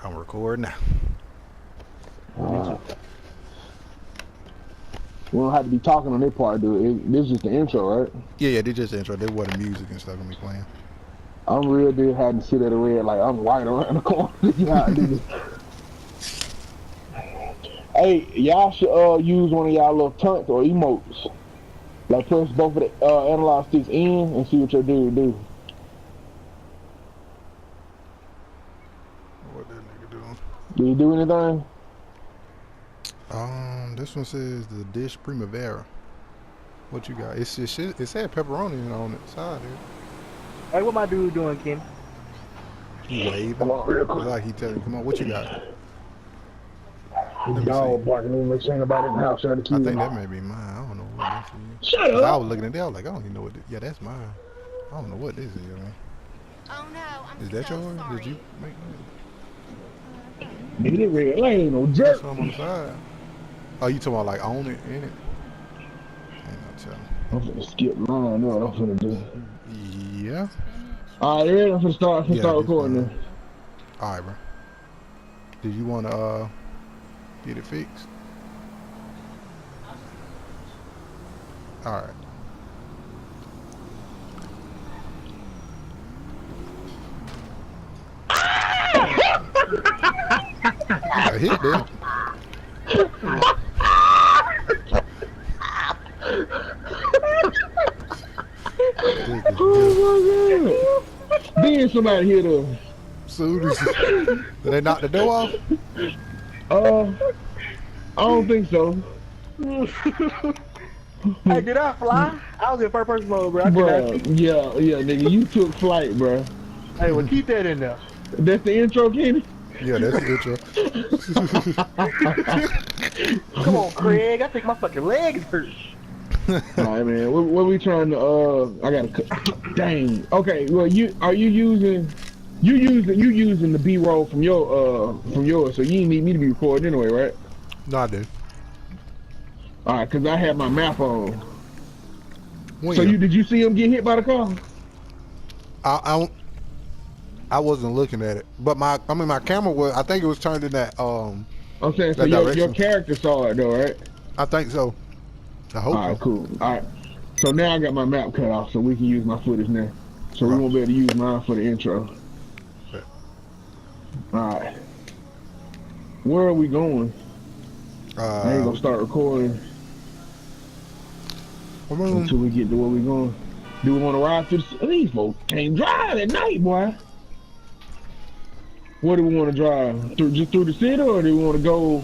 I'm recording now. We don't have to be talking on their part, dude. This is just the intro, right? Yeah, they just intro. They were the music and stuff gonna be playing. I'm real dude having to sit at the red like I'm white around the corner. Yeah, nigga. Hey, y'all should use one of y'all little tunts or emotes. Like press both of the analog sticks in and see what your dude do. What that nigga doing? Do you do anything? This one says the dish Primavera. What you got? It said pepperoni on the side here. Hey, what my dude doing, Ken? He waving. Come on, real quick. Like he telling, come on, what you got? Dog barking. Let me make sure ain't nobody in the house trying to keep I think him. that may be mine. I don't know what this is. Shut I up. was looking at that, I was like, I don't even know what this, yeah, that's mine. I don't know what this is, man. Oh no, I'm Is that so yours? sorry. Did you make that? Nigga, that red lane no There's jerk. some on the side. Oh, you talking about like own it, in it? Ain't no telling. I'm finna skip line. No, I'm finna do. Yeah. All right, ready? I'm finna start Yeah, this recording mine. now. All right, bro. Did you want to get it fixed? All right. I hit that. Oh my god! Then somebody hit us. Soon as did they knock the door off? I don't think so. Hey, did I fly? I was in first person mode, bro. I could not Bruh, see. yeah, nigga, you took flight, bruh. Hey, well, keep that in there. That's the intro, Kenny? Yeah, that's the intro. Come on, Craig. I think my fucking legs hurt. Alright, man, what we trying to, I gotta, dang. Okay, well, you using the B-roll from yours, so you ain't need me to be recording anyway, right? No, I did. Alright, cause I had my map on. When? So did you see him get hit by the car? I wasn't looking at it, but my camera was. I think it was turned in that. I'm saying, so that your direction. character saw it though, right? I think so. I hope Alright, so. cool. Alright. So now I got my map cut off so we can use my footage now. So we won't be able to use mine for the intro. Okay. Alright. Where are we going? I ain't gonna start recording until we get to where we going. Do we want to ride through the... These folks can't drive at night, boy. Where do we want to drive? Just through the city, or do we want to go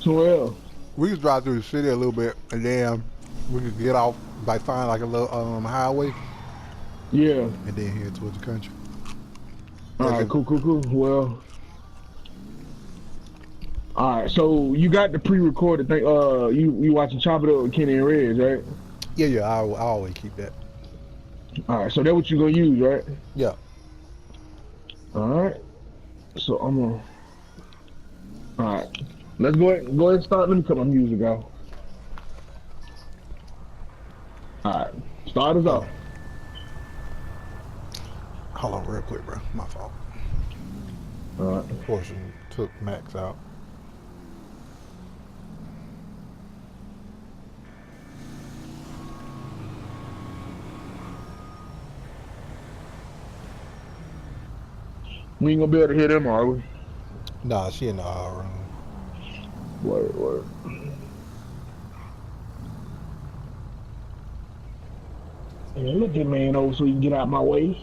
somewhere else? We could drive through the city a little bit, and then we could get off by find like a little highway. Yeah. And then head towards the country. Alright, cool. Well, alright, so you got the pre-recorded thing. You watching Chop It Up with Kenny and Reg, right? Yeah. I always keep that. Alright, so that's what you gonna use, right? Yeah. Alright. So I'm gonna. Alright. Let's go ahead and start. Let me cut my music off. Alright. Start us off. Hold on real quick, bro. My fault. Alright. Portion took Max out. We ain't gonna be able to hear them, are we? Nah, she in the room. Word. Yeah, look that man over so he can get out my way.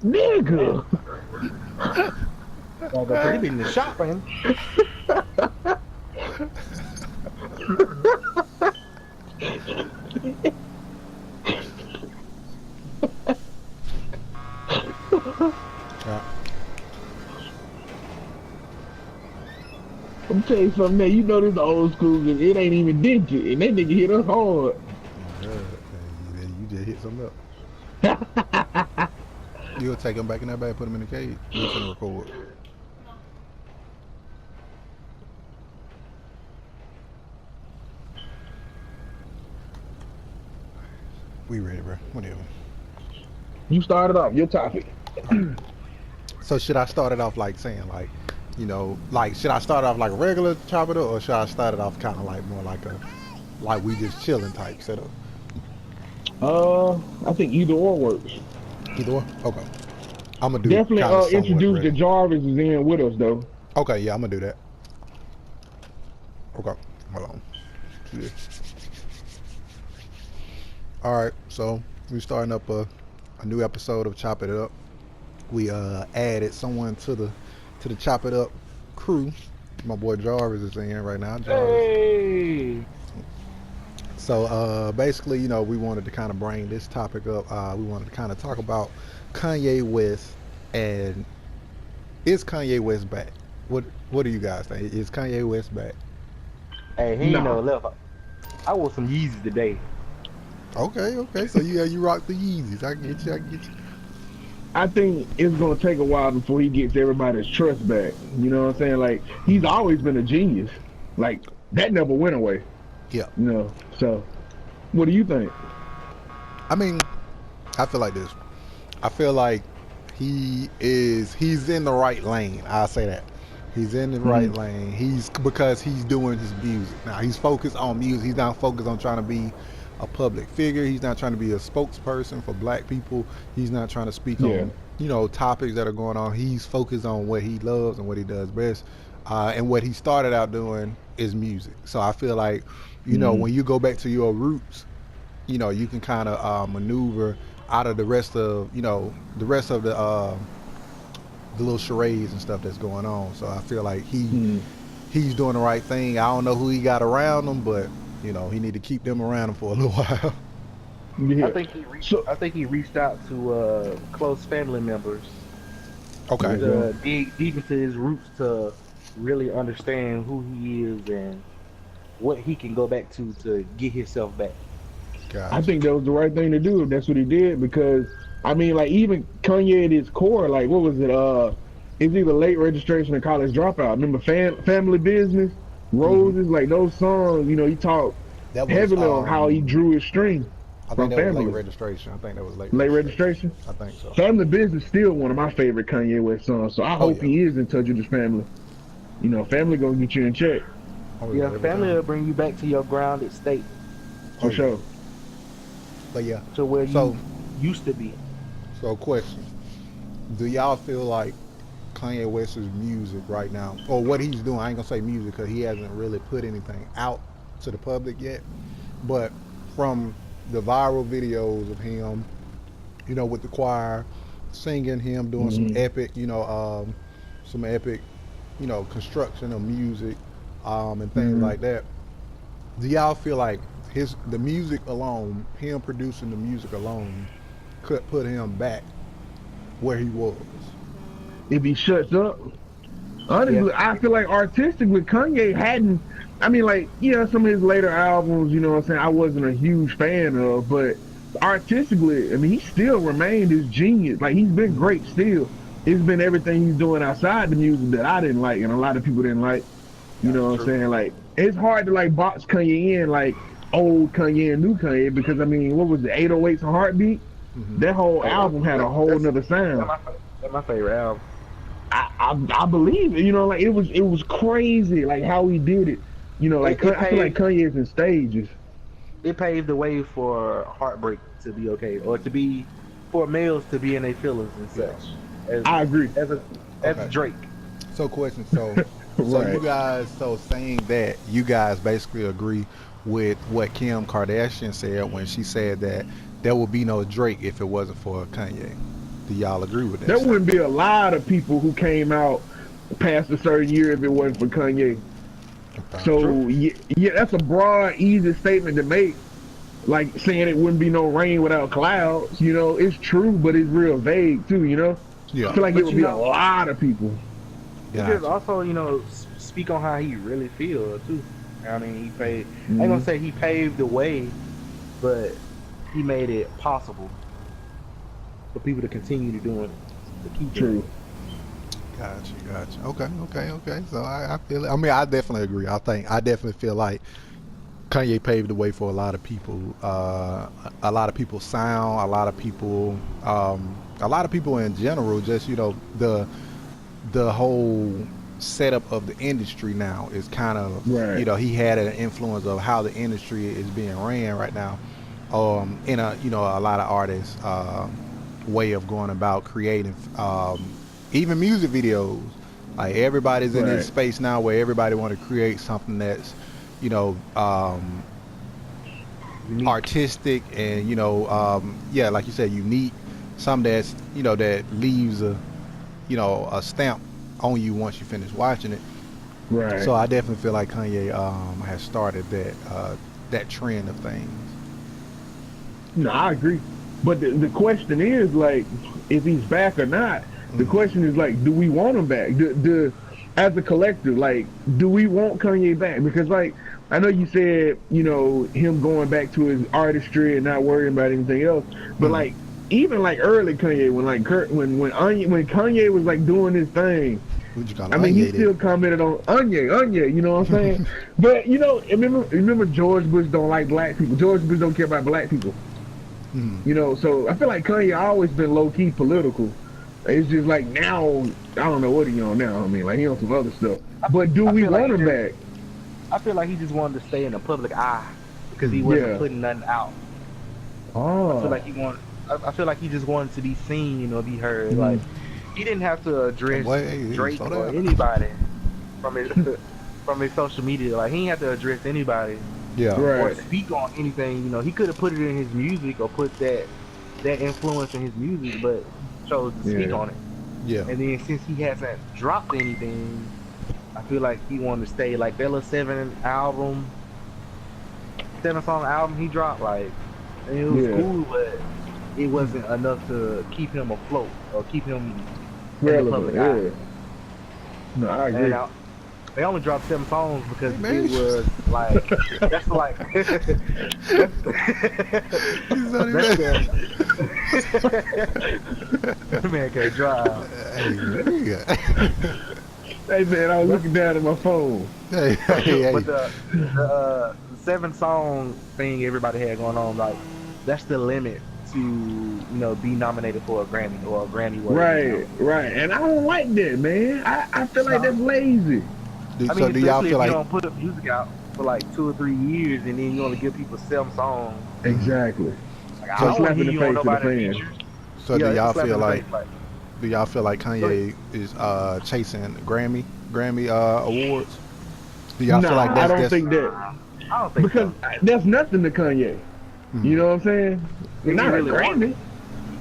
Nigga. Well, but he been in the shop, man. Yeah. I'm telling you something, man. You know this old school, and it ain't even dented, and that nigga hit us hard. Yeah, you just hit something up. You'll take him back in that bag, put him in the cage. You're gonna record. We ready, bro. Whatever. You started off your topic. So should I start it off like saying like, you know, like should I start off like a regular chop it up, or should I start it off kind of like more like a like we just chilling type setup? I think either or works. Either or? Okay. I'm gonna do Definitely kinda somewhat introduce the regular. Jarvis is in with us though. Okay, yeah, I'm gonna do that. Okay, hold on. Yeah. All right, so we're starting up a new episode of Chop It Up. We added someone to the Chop It Up crew. My boy Jarvis is in right now. Jarvis. Hey. So basically, you know, we wanted to kind of bring this topic up. We wanted to kind of talk about Kanye West, and is Kanye West back? What do you guys think? Is Kanye West back? Hey, he ain't No. no left. I wore some Yeezys today. Okay. So you rock the Yeezys. I get you. I think it's gonna take a while before he gets everybody's trust back. You know what I'm saying? Like he's always been a genius. Like that never went away. Yeah. You know. So, what do you think? I mean, I feel like this. I feel like he's in the right lane. I'll say that. He's in the right lane. Because he's doing his music. Now he's focused on music. He's not focused on trying to be a public figure. He's not trying to be a spokesperson for black people. He's not trying to speak on, you know, topics that are going on. He's focused on what he loves and what he does best. And what he started out doing is music. So I feel like, you know, when you go back to your roots, you know, you can kind of maneuver out of the rest of the little charades and stuff that's going on. So I feel like he's doing the right thing. I don't know who he got around him, but you know, he need to keep them around him for a little while. Yeah. I think he reached out to close family members Okay. to dig deep into his roots to really understand who he is and what he can go back to get himself back. Gotcha. I think that was the right thing to do if that's what he did, because I mean, like even Kanye at his core, like what was it? It's either Late Registration or College Dropout. Remember Family Business, Roses, like those songs. You know, he talked That was, heavily on how he drew his string I from think that was Family. late registration. I think that was late. Late Registration. I think so. Family Business still one of my favorite Kanye West songs. So I hope yeah. he is in touch with his family. You know, family gonna get you in check Oh, Yeah, every family time. will bring you back to your grounded state, for yeah. sure. But yeah. to where So- you used to be. So question: do y'all feel like Kanye West's music right now, or what he's doing? I ain't gonna say music because he hasn't really put anything out to the public yet. But from the viral videos of him, you know, with the choir singing, him doing some epic, you know, construction of music, and things like that. Do y'all feel like the music alone, him producing the music alone, could put him back where he was? If he shuts up, honestly, I feel like artistically Kanye hadn't. I mean, like, yeah, some of his later albums, you know what I'm saying, I wasn't a huge fan of, but artistically, I mean, he still remained his genius. Like, he's been great still. It's been everything he's doing outside the music that I didn't like and a lot of people didn't like. You know what I'm saying? Like, it's hard to, like, box Kanye in, like, old Kanye and new Kanye, because, I mean, what was it, 808s and Heartbeat? That whole album had a whole nother sound. That's my favorite album. I believe it, you know, like, it was crazy, like, how he did it. You know, like, I feel like Kanye's in stages. It paved the way for Heartbreak to be okay, or to be for males to be in their feelings and such. As, I agree. As a Okay. Drake. So question. So Right. you guys, saying that you guys basically agree with what Kim Kardashian said when she said that there would be no Drake if it wasn't for Kanye. Do y'all agree with that? There wouldn't be a lot of people who came out past a certain year if it wasn't for Kanye. Okay. So yeah, that's a broad, easy statement to make. Like saying it wouldn't be no rain without clouds. You know, it's true, but it's real vague too. You know, Yeah. I feel like But it would you be know- a lot of people. Because Gotcha. also, speak on how he really feels too. I mean, I ain't gonna say he paved the way, but he made it possible for people to continue to do it, to keep doing True. Gotcha. Okay. So I feel it. I mean, I definitely agree. I definitely feel like Kanye paved the way for a lot of people. A lot of people's sound, a lot of people in general. Just the whole setup of the industry now is kind of Right. he had an influence of how the industry is being ran right now. In a lot of artists way of going about creating even music videos. Like everybody's in this Right. space now where everybody want to create something that's Unique. artistic and like you said, unique. Some that's that leaves a stamp on you once you finish watching it. Right. So I definitely feel like Kanye has started that trend of things. No, I agree. But the question is like, if he's back or not. The question is like, do we want him back? As a collective, like, do we want Kanye back? Because like, I know you said, him going back to his artistry and not worrying about anything else. But like, even like early Kanye, when Kanye was like doing his thing, What you call I mean, he Kanye still commented on Anye, you know what I'm saying? But remember George Bush don't like black people. George Bush don't care about black people. So I feel like Kanye always been low key political. It's just like now, I don't know what he on now. I mean, like he on some other stuff. But do I we feel like want him he back? I feel like he just wanted to stay in the public eye because he wasn't Yeah. putting nothing out. I Oh, feel like I feel like he just wanted to be seen or be heard. Mhm. Like he didn't have to address Boy, hey, Drake slow or down. anybody from his from his social media. Like he didn't have to address anybody Yeah. or right. speak on anything. He could have put it in his music or put that influence in his music, but chose to speak Yeah. on it. Yeah. And then since he hasn't dropped anything, I feel like he wanted to stay. Like that little 7-song album he dropped, like and it was Yeah. cool, but it wasn't enough to keep him afloat or keep him in the Relevant, public eye. yeah. No, I agree. And they only dropped 7 songs because Hey, man. it was like that's like that's that man can't drive. Hey man, I was looking down at my phone. Hey. But the 7-song thing everybody had going on, like that's the limit to be nominated for a Grammy or a Grammy worthy. Right. And I don't like that, man. I feel like that's lazy. I mean, So do y'all especially feel if like you don't put music out for like 2 or 3 years and then you only give people 7 songs. Exactly. Like, So I don't want slap to in hear the you on face of the nobody fans. features. so do Yeah, y'all it's a slap feel in the like face, do y'all feel like Kanye is chasing Grammy awards? Do y'all feel like I that's don't that's think that. I don't think Because so. there's nothing to Kanye. You know what I'm saying? If Not you a really want Grammy.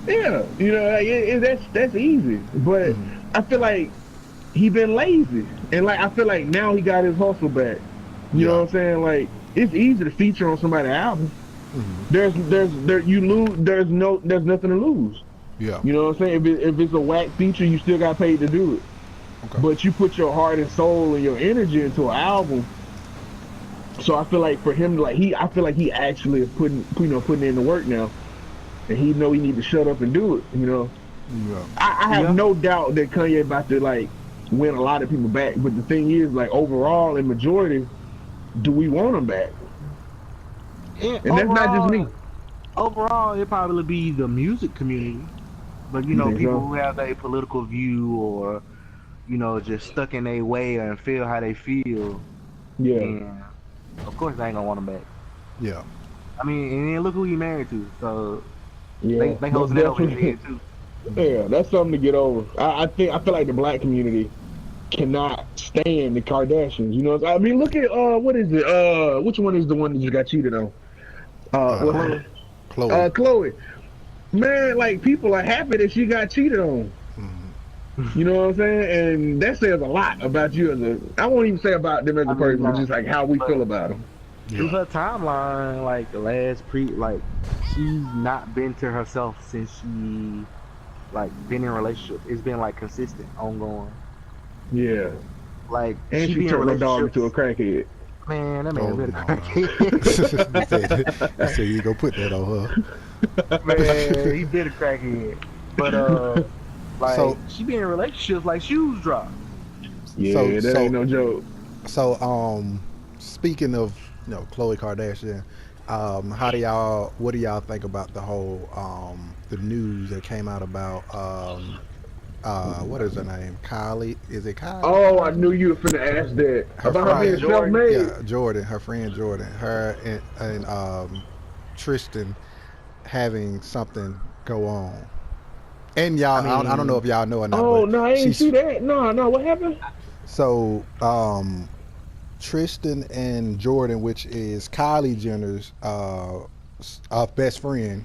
Yeah, like, that's easy. But I feel like he been lazy, and like I feel like now he got his hustle back. You know what I'm saying? Like it's easy to feature on somebody's album. There's nothing to lose. Yeah. You know what I'm saying? If it's a whack feature, you still got paid to do it. Okay. But you put your heart and soul and your energy into an album. So I feel like for him, I feel like he actually is putting in the work now, and he know he need to shut up and do it. Yeah. I have no doubt that Kanye about to win a lot of people back. But the thing is, overall, in majority, do we want him back? And that's not just me. Overall, it'd probably be the music community. But You think people so? who have a political view or, just stuck in their way and feel how they feel. Yeah. And of course they ain't gonna want him back. Yeah. I mean, and then look who he married to. So Yeah, They that's hosting that over his definitely. head too. Yeah, that's something to get over. I feel like the black community cannot stand the Kardashians. You know, I mean, look at what is it? Which one is the one that just got cheated on? Uh, Chloe. Chloe. Chloe. Man, like people are happy that she got cheated on. Mhm. You know what I'm saying? And that says a lot about you as a. I won't even say about them as I a mean, person, but just like how we feel but about them. through Yeah. her timeline, like the last she's not been to herself since she like been in a relationship. It's been like consistent, ongoing. Yeah, Like and she she be in turned her dog into a relationships. crackhead. Man, that Oh man been a no. crackhead. He said you go put that on Man, her. he been a crackhead. But like So she be in relationships like shoes drop. Yeah, that ain't so no joke. so speaking of Khloe Kardashian, what do y'all think about the whole the news that came out about what is her name? Kylie? Is it Kylie? Oh, I knew you were finna ask that Her about her being friend, Jordan. self-made. yeah, Jordan, her friend Jordan, her and Tristan having something go on. And I y'all, I don't know mean, if y'all know or not, Oh but no, I ain't she's see that. No, no, what happened? so Tristan and Jordan, which is Kylie Jenner's best friend.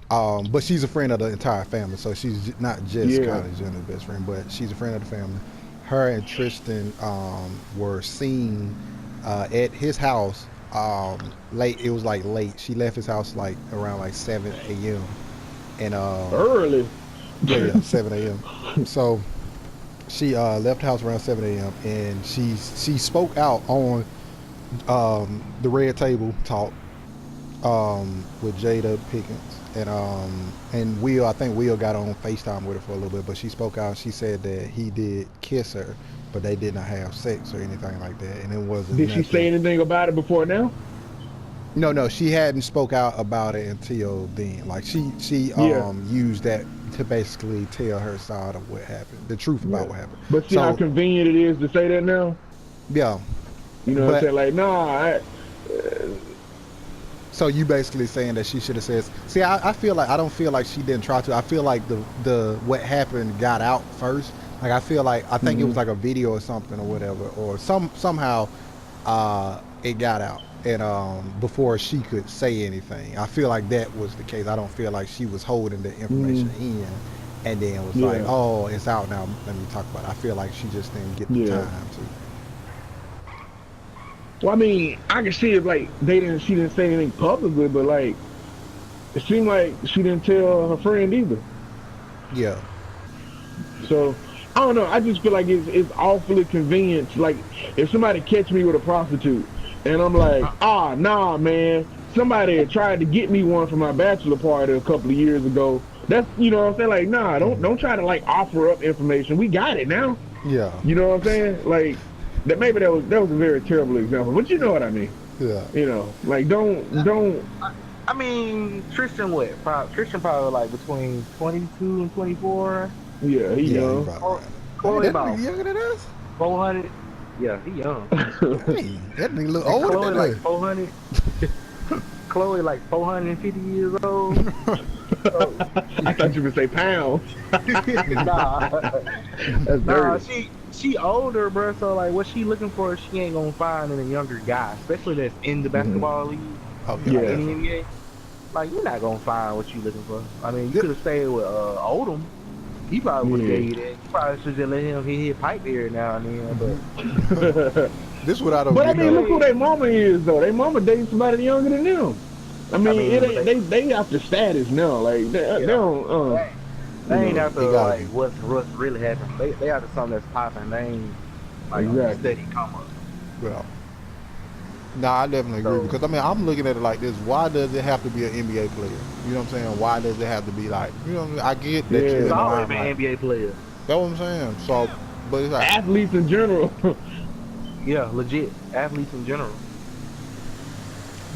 But she's a friend of the entire family, so she's not just Yeah, Kylie Jenner's best friend, but she's a friend of the family. Her and Tristan were seen at his house late. It was like late. She left his house like around like 7 a.m. and early. yeah, 7 a.m. So she left the house around 7 a.m. and she spoke out on the Red Table Talk with Jada Pickens and Will. I think Will got on FaceTime with her for a little bit, but she spoke out. She said that he did kiss her, but they did not have sex or anything like that, and it wasn't Did she say nothing. anything about it before now? No, she hadn't spoke out about it until then. Like she Yeah, used that to basically tell her side of what happened, the truth about yeah. what happened. But see how So convenient it is to say that now? yeah, You know what I'm but saying? Like, nah, so you basically saying that she should have said. See, I feel like I don't feel like she didn't try to. I feel like the what happened got out first. Like I feel like I think it was mhm. like a video or something or whatever, or somehow it got out and before she could say anything. I feel like that was the case. I don't feel like she was holding the information Mm, in and then was like, yeah, oh, it's out now. Let me talk about it. I feel like she just didn't get the yeah. time to. Well, I mean, I can see it like she didn't say anything publicly, but like it seemed like she didn't tell her friend either. Yeah, So I don't know. I just feel like it's awfully convenient. Like if somebody catch me with a prostitute, and I'm like, ah, nah, man, somebody tried to get me one for my bachelor party a couple of years ago. That's what I'm saying. Like, nah, don't try to like offer up information. We got it now. yeah, You know what I'm saying? Like that maybe that was a very terrible example, but you know what I mean. yeah, Like don't. I mean, Tristan Tristan probably like between 22 and 24. Yeah, he yeah. You young. probably Chloe right. Hey, Chloe that about nigga younger than us. 400. Yeah, he young. Hey, that nigga look And older Chloe than like us. 400. Chloe like 450 years old. So, I thought you would say pounds. nah, That's nah, dirty. she older, bro. So like, what she looking for, she ain't gonna find in a younger guy, especially that's in the Hmm. basketball league, Oh Yeah. like yeah, in the definitely. NBA. Like, you're not gonna find what you looking for. I mean, you Thi- could have stayed with Odom. He probably would have Yeah. gave you that. You probably should just let him hit his pipe here now and then. But This what I don't But I get mean, though. look who their mama is though. Their mama dating somebody younger than them. I mean, I mean, it but ain't they after status now. Like they yeah, don't. they You ain't know, after It gotta like be. what's really happening. They after something that's popping. They ain't like on a exactly. steady come up. Well, nah, I definitely agree So because I mean I'm looking at it like this. Why does it have to be an NBA player? You know what I'm saying? Why does it have to be like you know? What I mean? I get that you're it's in the Yeah, always been limelight. NBA players. That's what I'm saying. So, but it's like, athletes in general. Yeah, legit athletes in general.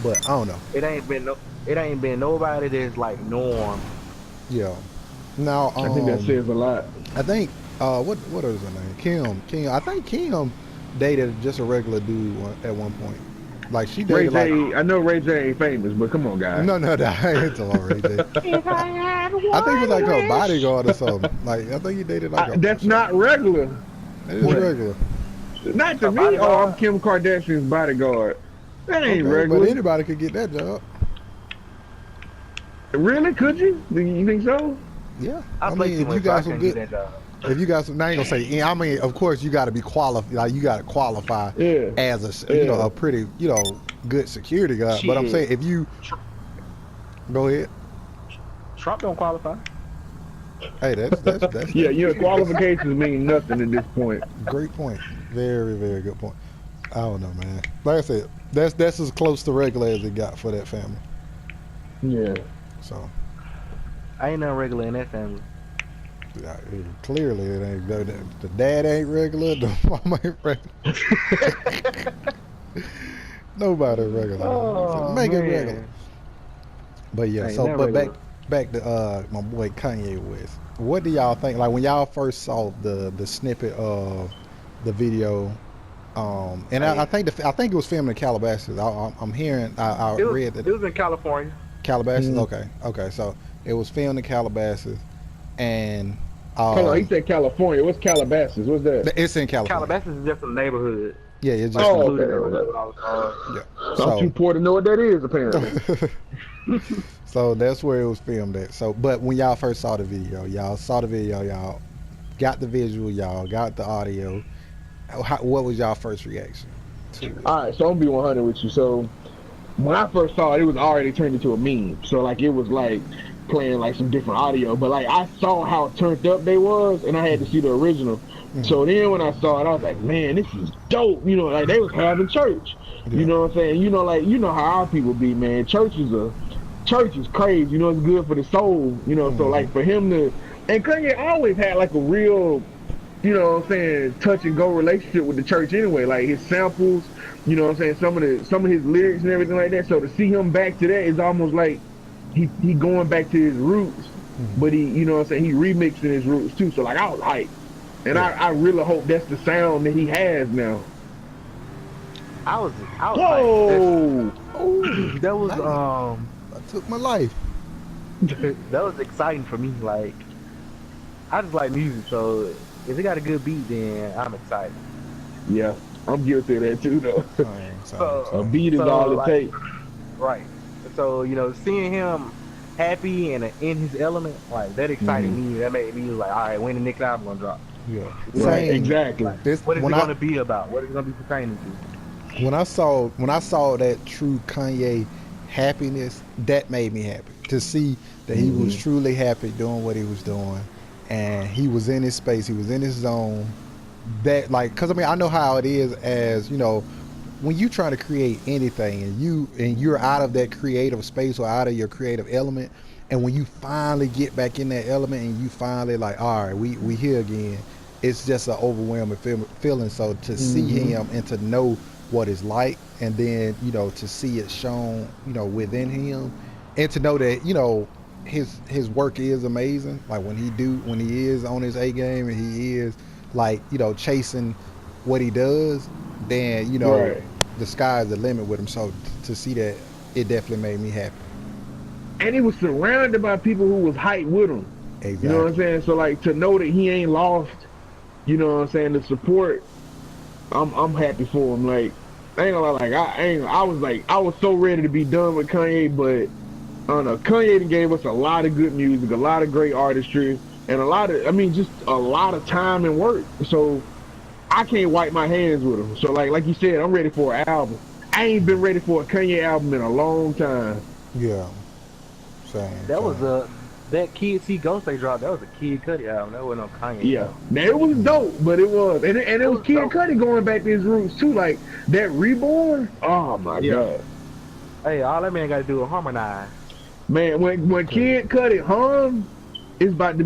but I don't know. It ain't been nobody that's like norm. Yeah. Now, I think that says a lot. I think what is her name? Kim. I think Kim dated just a regular dude at one point. Like she Ray dated like J. I know Ray J ain't famous, but come on, guys. no, I ain't talking about Ray J. If I had I think it was like her one wish. bodyguard or something. Like I think he dated like her. That's not regular. That is regular. Not to Her me. bodyguard? Oh, I'm Kim Kardashian's bodyguard. That ain't Okay, regular. but anybody could get that job. Really? Could you? Do you think so? Yeah. I play too if you much. So I got some couldn't get good, that job. if you got some, I ain't gonna say. Yeah, I mean, of course, you got to be qualified. Like you got to qualify Yeah. as a, you know, a pretty, you know, good security guard. But I'm Shit. saying if you go ahead. Trump don't qualify. Hey, that's Yeah, your qualifications mean nothing at this point. great point. Very, very good point. I don't know, man. Like I said, that's as close to regular as it got for that family. Yeah. So I ain't nothing regular in that family. clearly it ain't. The dad ain't regular. The mama ain't regular. Nobody regular. So make it regular. But yeah. Ain't So that but regular. back to my boy Kanye West. What do y'all think? Like when y'all first saw the snippet of the video, and I think it was filmed in Calabasas. I'm hearing. I It was, read that it was in California. Calabasas. Mhm. Okay. So it was filmed in Calabasas, and Hold on, he said California. What's Calabasas? What's that? it's in California. Calabasas is just a neighborhood. Yeah, it's just Oh, Included okay. in all the cars. yeah. I'm too poor to know what that is, apparently. So that's where it was filmed at. So, but when y'all first saw the video, y'all got the visual, y'all got the audio. What was y'all first reaction to it? All right, so I'm gonna be 100 with you. So when I first saw it, it was already turned into a meme. So like it was like playing like some different audio, but like I saw how turned up they was, and I had to see the original. So then when I saw it, I was like, man, this is dope. You know, like they was having church. You know what I'm saying? You know, like you know how our people be, man. Church is crazy. You know, it's good for the soul. You know, so like for him to, and Kanye always had like a real, you know what I'm saying, touch and go relationship with the church anyway. Like his samples, you know what I'm saying, some of his lyrics and everything like that. So to see him back to that is almost like he going back to his roots, but he, you know what I'm saying, he remixing his roots too. So like I was hyped. And I really hope that's the sound that he has now. I was Whoa! like, that was I took my life. that was exciting for me. Like, I just like music, so if it got a good beat, then I'm excited. Yeah, I'm guilty of that too, though. So, A beat is so, all it like, takes. Right. So, you know, seeing him happy and in his element, like, that excited me. That made me like, all right, when the next album gonna drop? Yeah. Right, Same. exactly. This, What is it when gonna be about? What is it gonna be pertaining to? when I saw that true Kanye happiness, that made me happy to see that he was truly happy doing what he was doing, and he was in his space, he was in his zone. That like, cause I mean, I know how it is as you know, when you trying to create anything and you're out of that creative space or out of your creative element, and when you finally get back in that element and you finally like, all right, we here again, it's just an overwhelming feeling. So to see him and to know what it's like, and then you know to see it shown, you know, within him, and to know that you know his work is amazing. Like when he is on his A game and he is like you know chasing what he does, then you know Right. the sky's the limit with him. So to see that, it definitely made me happy. And he was surrounded by people who was hyped with him. Exactly. You know what I'm saying? So like to know that he ain't lost, you know what I'm saying, the support, I'm happy for him. Like I ain't gonna lie, like I was so ready to be done with Kanye, but I don't know, Kanye done gave us a lot of good music, a lot of great artistry, and just a lot of time and work. So I can't wipe my hands with him. So like you said, I'm ready for an album. I ain't been ready for a Kanye album in a long time. Yeah. Same. That was that Kid See Ghost they dropped. That was a Kid Cudi album. That wasn't no Kanye. Yeah, album. now it was dope, but it was, and it was Kid dope. Cudi going back to his roots too, like that Reborn. Oh my god, Hey, all that man got to do is harmonize. man! When Kid Cudi hum, it's about to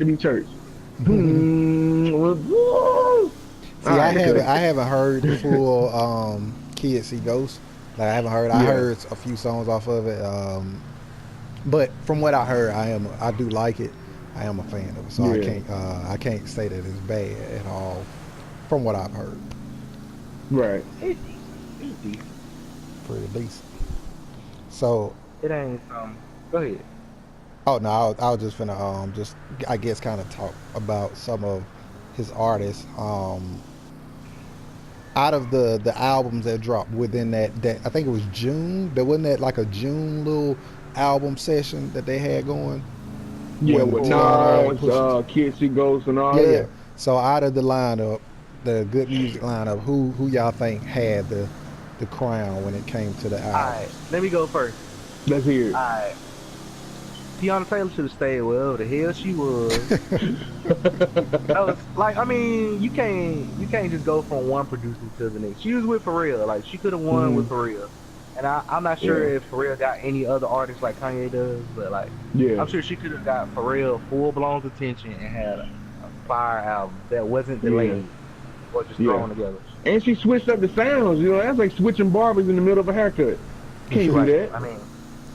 be church. See, I haven't heard the full Kid See Ghost. Like I haven't heard. I heard a few songs off of it. But from what I heard, I do like it. I am a fan of it. So I can't say that it's bad at all. From what I've heard. Right. It's decent. pretty decent. So, It ain't Go ahead. oh no, I was just finna just I guess kind of talk about some of his artists. Out of the albums that dropped within that I think it was June. There wasn't that like a June little album session that they had going. Yeah, When with Tiana Nas, pushes- Kids See Ghosts and all Yeah, yeah. that. So out of the lineup, the good music lineup, who y'all think had the crown when it came to the All right, albums? let me go first. Let's hear it. All right. Tiana Taylor should have stayed wherever the hell she was. That was like, I mean, you can't just go from one producer to the next. She was with Pharrell, like she could have won with Pharrell, and I'm not sure Yeah. if Pharrell got any other artists like Kanye does, but like Yeah. I'm sure she could have got Pharrell full blown attention and had a fire album that wasn't delayed or just thrown together. And she switched up the sounds. You know, that's like switching barbers in the middle of a haircut. Can't do Right. that. I mean,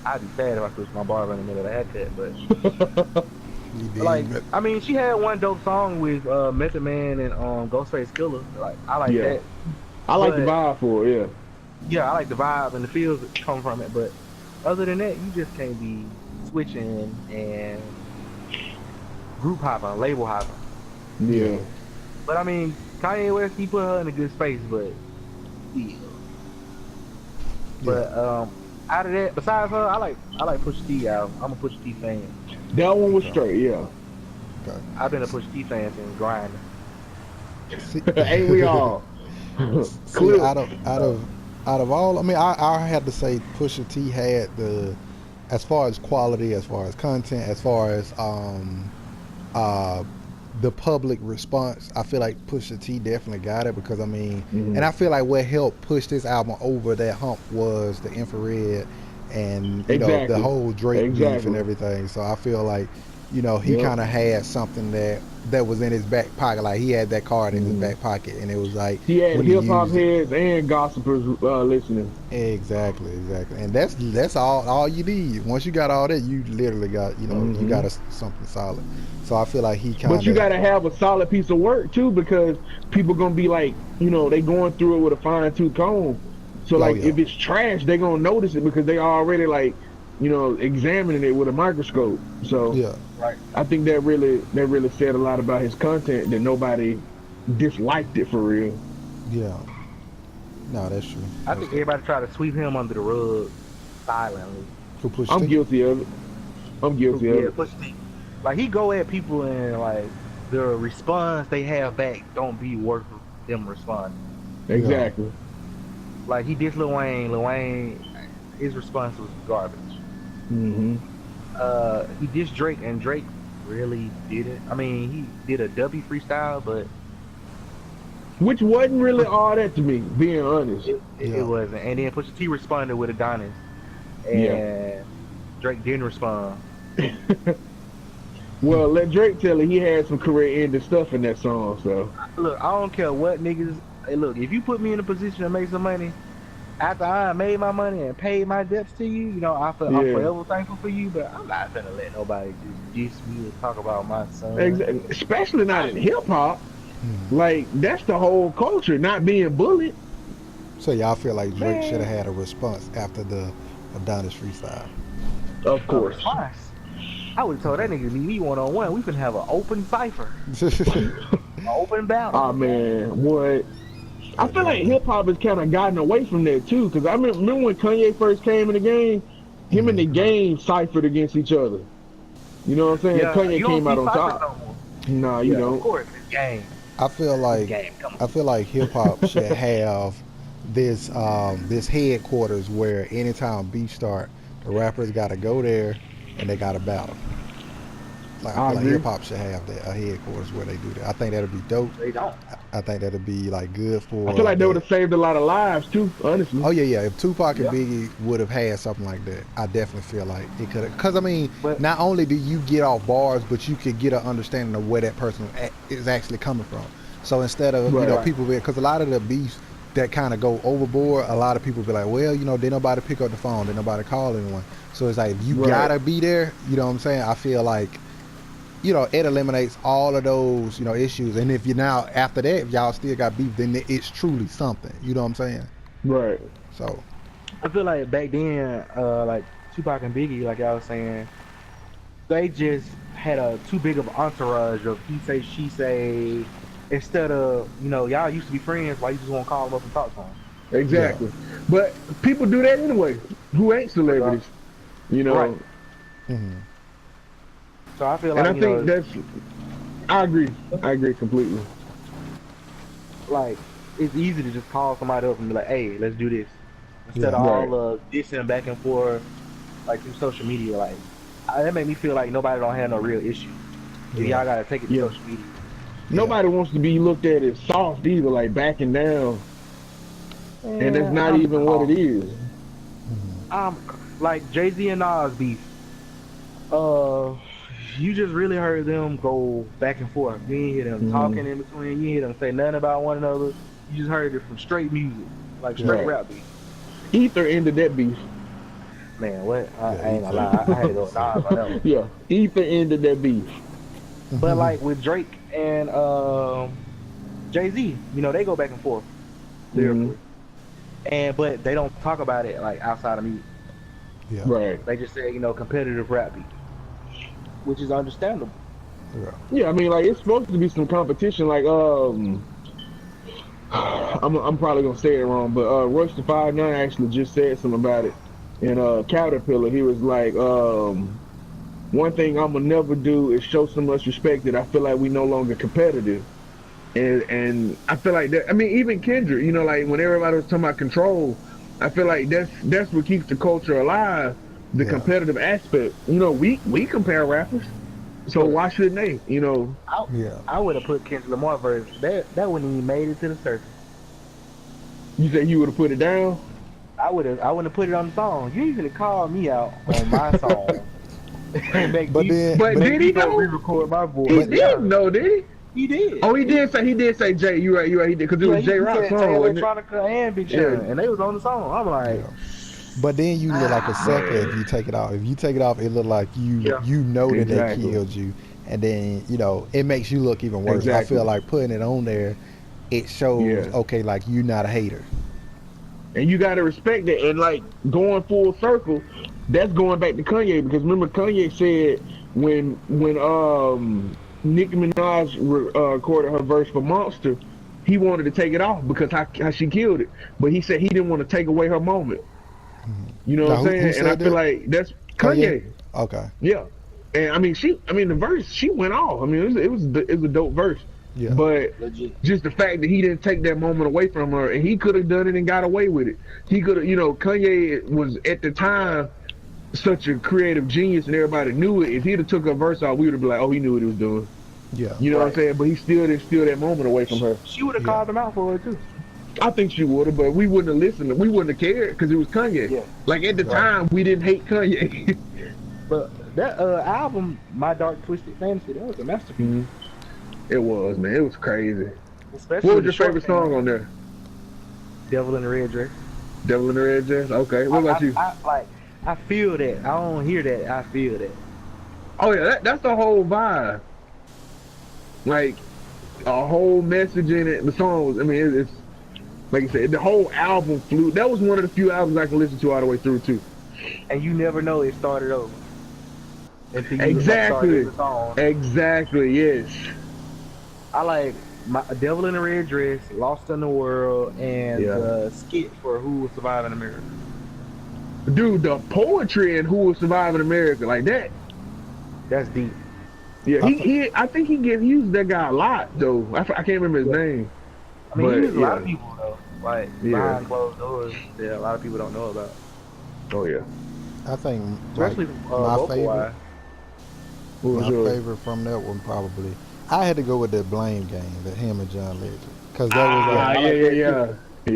I'd be sad if I switched my barber in the middle of the haircut, but You did, like, but- I mean, she had one dope song with Method Man and Ghostface Killer. Like, I like Yeah. that. I like the But- vibe for it, yeah. Yeah, I like the vibe and the feels that come from it. But other than that, you just can't be switching and group hopping, label hopping. Yeah. But I mean, Kanye West, he put her in a good space, but yeah. But out of that, besides her, I like Pusha T album. I'm a Pusha T fan. That one was straight, yeah. I've been a Pusha T fan since grinding. See- Ain't we all? See, Clear. out of all, I mean, I had to say Pusha T had as far as quality, as far as content, as far as the public response. I feel like Pusha T definitely got it because I mean, and I feel like what helped push this album over that hump was the Infrared and you know the Exactly. whole Drake beef Exactly. and everything. So I feel like you know he Yep. kind of had something that was in his back pocket, like he had that card in his back pocket, and it was like He had when hip hop used it- heads and gossipers listening. Exactly, and that's all you need. Once you got all that, you literally got you got something solid. So I feel like he kind of. But you gotta have a solid piece of work too, because people gonna be like, you know, they going through it with a fine tooth comb. So like, yeah. if it's trash, they gonna notice it because they already like, you know, examining it with a microscope. So Yeah, I think that really said a lot about his content, that nobody disliked it for real. yeah. No, that's true. I think everybody tried to sweep him under the rug silently. Who pushed I'm T? guilty of it. I'm guilty of Yeah, it. Pusha T. Like he go at people and like the response they have back don't be worth them responding. Exactly. Like he dissed Lil Wayne. Lil Wayne, his response was garbage. hmm He dissed Drake and Drake really did it. I mean, he did a W freestyle, but Which wasn't really all that to me, being honest. it wasn't. And then Pusha T responded with Adonis, and Yeah. Drake didn't respond. Well, let Drake tell it, he had some career-ending stuff in that song, so. Look, I don't care what niggas. Hey, look, if you put me in a position to make some money, after I made my money and paid my debts to you, you know, I'm Yeah. forever thankful for you. But I'm not gonna let nobody just diss me and talk about my son. Exactly. Especially not in hip-hop. Like, that's the whole culture, not being bullied. So y'all feel like Drake Man. should have had a response after the Adonis freestyle? Of course. Response. I would have told that nigga to meet me one-on-one. We finna have an open cipher, an open battle. Oh, man, what? I feel like hip-hop has kind of gotten away from that, too, because I remember when Kanye first came in the game, him and the game ciphered against each other. You know what I'm saying? Yeah, Kanye you don't came out see on ciphers top. no more. Nah, you Of don't. course, it's game. I feel like Game, come on. hip hop should have this this headquarters where anytime beef start, the rappers got to go there and they got to battle. Like I I feel like agree. hip hop should have that a headquarters where they do that. I think that'd be dope. They don't. I think that'd be like good for. I feel like they would have saved a lot of lives, too, honestly. Oh yeah. If Tupac Yeah. and Biggie would have had something like that, I definitely feel like it could have. Because I mean, But- not only do you get off bars, but you could get an understanding of where that person is actually coming from. So instead of Right. people, because a lot of the beefs that kind of go overboard, a lot of people be like, well, did nobody pick up the phone, did nobody call anyone. So it's like if you Right. gotta be there. You know what I'm saying? I feel like. It eliminates all of those, issues. And if you're now after that, if y'all still got beef, then it's truly something. You know what I'm saying? Right. So, I feel like back then, like Tupac and Biggie, like I was saying, they just had a too big of an entourage of he say, she say, instead of, you know, y'all used to be friends, why you just want to call them up and talk to them? Exactly. But people do that anyway. Who ain't celebrities? You know. Right. Mhm. So I feel And like, I think that's. I agree. I agree completely. like, it's easy to just call somebody up and be like, hey, let's do this. Instead Yeah. of Right. all dissing back and forth, like through social media, like, that made me feel like nobody don't have no real issue. If Yeah. y'all gotta take it to Yeah. social media. Nobody wants to be looked at as soft either, like backing down. And that's not I'm even what it is. Like Jay-Z and Nas beef. You just really heard them go back and forth. You ain't hear them talking in between. You ain't hear them say nothing about one another. You just heard it from straight music, like straight Right. rap beef. Ether ended that beef. Man, what? I ain't gonna lie. I had to go with Nas on that one. Yeah. Ether ended that beef. But like with Drake and Jay-Z, you know, they go back and forth lyrically. But they don't talk about it like outside of music. Yeah. Right. They just say, you know, competitive rap beef, which is understandable. Yeah. Yeah, I mean, like, it's supposed to be some competition. Like, I'm probably gonna say it wrong, but Rush the 5'9" actually just said something about it. In Caterpillar, he was like, one thing I'm gonna never do is show so much respect that I feel like we no longer competitive. And I feel like that. I mean, even Kendrick, you know, like when everybody was talking about control, I feel like that's what keeps the culture alive, the competitive aspect. You know, we compare rappers, so why shouldn't they? You know. I would have put Kendrick Lamar verse. That wouldn't even made it to the surface. You said you would have put it down. I wouldn't have put it on the song. You even called me out on my song. And make But me, then- But make did me he go know? re-record my voice. He did know, did he? He did. Oh, he did say Jay. You right. He did because it was Jay Rock's said Jay song, wasn't it? Electronica and Big Yeah. Sean, and they was on the song. I'm like, But then you look like a sucker if you take it off. If you take it off, it look like you know that Exactly. they killed you, and then you know it makes you look even worse. Exactly. I feel like putting it on there, it shows okay, like you're not a hater. And you gotta respect that. And like going full circle, that's going back to Kanye because remember Kanye said when Nicki Minaj recorded her verse for Monster, he wanted to take it off because how she killed it. But he said he didn't want to take away her moment. You know what I'm saying? And I feel like that's Kanye. Okay. Yeah. And I mean the verse, she went off. I mean it was a dope verse. Yeah. But legit. just the fact that he didn't take that moment away from her, and he could have done it and got away with it. He could have, you know, Kanye was at the time such a creative genius, and everybody knew it. If he'd have took her verse out, we would have been like, oh, he knew what he was doing. Yeah. You know what I'm saying? But he still didn't steal that moment away from her. She would have called him out for it too. I think she would have, but we wouldn't have listened. We wouldn't have cared because it was Kanye. Yeah. Like at the time, we didn't hate Kanye. But that album, My Dark Twisted Fantasy, that was a masterpiece. It was, man. It was crazy. Especially What was the your short favorite song on there? Devil in the Red Dress. Devil in the Red Dress? Okay. What about you? I feel that. I don't hear that. I feel that. Oh yeah, that's the whole vibe. Like a whole message in it. The song was, I mean, it's like you said, the whole album flew. That was one of the few albums I can listen to all the way through too. And you never know it started over. Until you Exactly. started the song. Exactly. Yes. I like Devil in the Red Dress, Lost in the World, and Yeah. skit for Who Will Survive in America. Dude, the poetry in Who Will Survive in America, like that. That's deep. Yeah, I think he used that guy a lot though. I can't remember his name. I mean, But, he used a lot yeah. of people though, like Yeah. behind closed doors. Yeah, a lot of people don't know about, Oh yeah. I think like, especially my vocal favorite. wise. What was My yours? favorite from that one probably. I had to go with that Blame Game, that him and John Legend, because that was like, Yeah.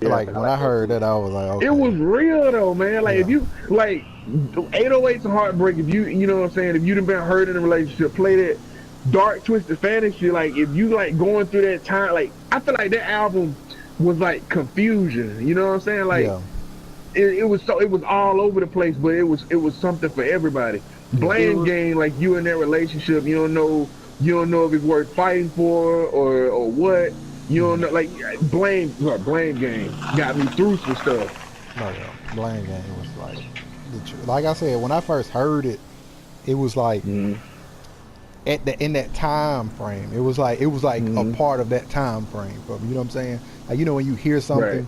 like when I heard that, I was like, okay. It was real though, man. Like if you like 808's a heartbreak. If you know what I'm saying, if you done been hurt in a relationship, play that Dark Twisted Fantasy. Like if you like going through that time, like I feel like that album was like confusion. You know what I'm saying? Like it was all over the place, but it was something for everybody. Blame Game, like you in that relationship, you don't know if it's worth fighting for or what. You don't know, like blame Game got me through some stuff. No, yeah, Blame Game was like, like I said, when I first heard it, it was like Mm-hmm. at the in that time frame. It was like a Mm-hmm. part of that time frame for me. You know what I'm saying? Like when you hear Right. something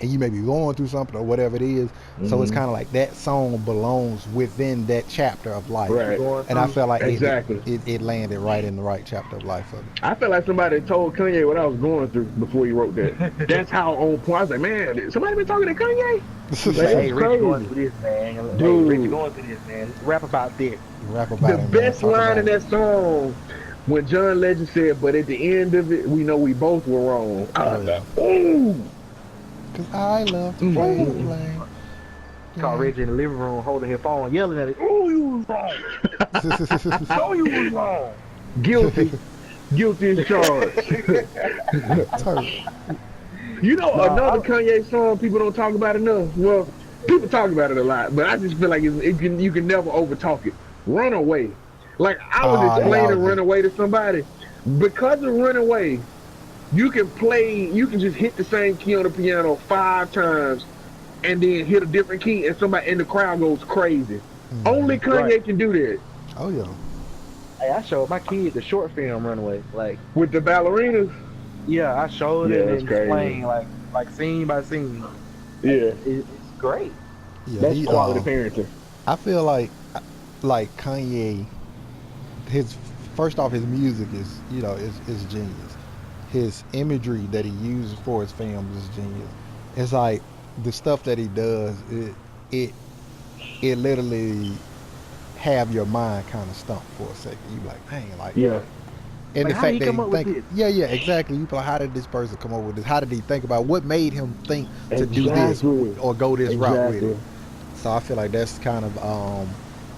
and you may be going through something or whatever it is, so it's Mm-hmm. kind of like that song belongs within that chapter of life. You Right. going And I through? felt like Exactly. it landed right in the right chapter of life for me. I felt like somebody told Kanye what I was going through before he wrote that. That's how on point. I was like, man, somebody been talking to Kanye? Hey, That's Rich going crazy. through this, man. Hey, Dude. Rich going through this, man. Rap about this. Rap about The it, man. best Talk line about in it. that song when John Legend said, but at the end of it, we know we both were wrong. I was like, ooh. Cause I love to Mm. play the Mm. flame. Caught Reggie in the living room holding his phone, yelling at it. Oh, you was wrong. Oh, you was wrong. Guilty. Guilty as charged. Turk. You know, Nah, another Kanye song people don't talk about enough. Well, people talk about it a lot, but I just feel like you can never overtalk it. Runaway. Like I was explaining yeah. Runaway to somebody. Because of Runaway, you can just hit the same key on the piano 5 times and then hit a different key and somebody in the crowd goes crazy. Only Kanye Right. can do that. Oh yeah. Hey, I showed my kid the short film Runaway. Like, With the ballerinas, yeah, I showed Yeah, it that's and crazy. explained like scene by scene. yeah, It's great. Yeah. that's He, quality parenting. I feel like Kanye, his first off, his music is genius. His imagery that he uses for his films is genius. It's like the stuff that he does, it literally have your mind kind of stumped for a second. You be like, dang, like, Yeah. and Like, the how fact he that come he up with think, this? yeah, exactly. You be like, how did this person come up with this? How did he think about what made him think to do this Exactly. or go this route with Exactly. it? So I feel like that's kind of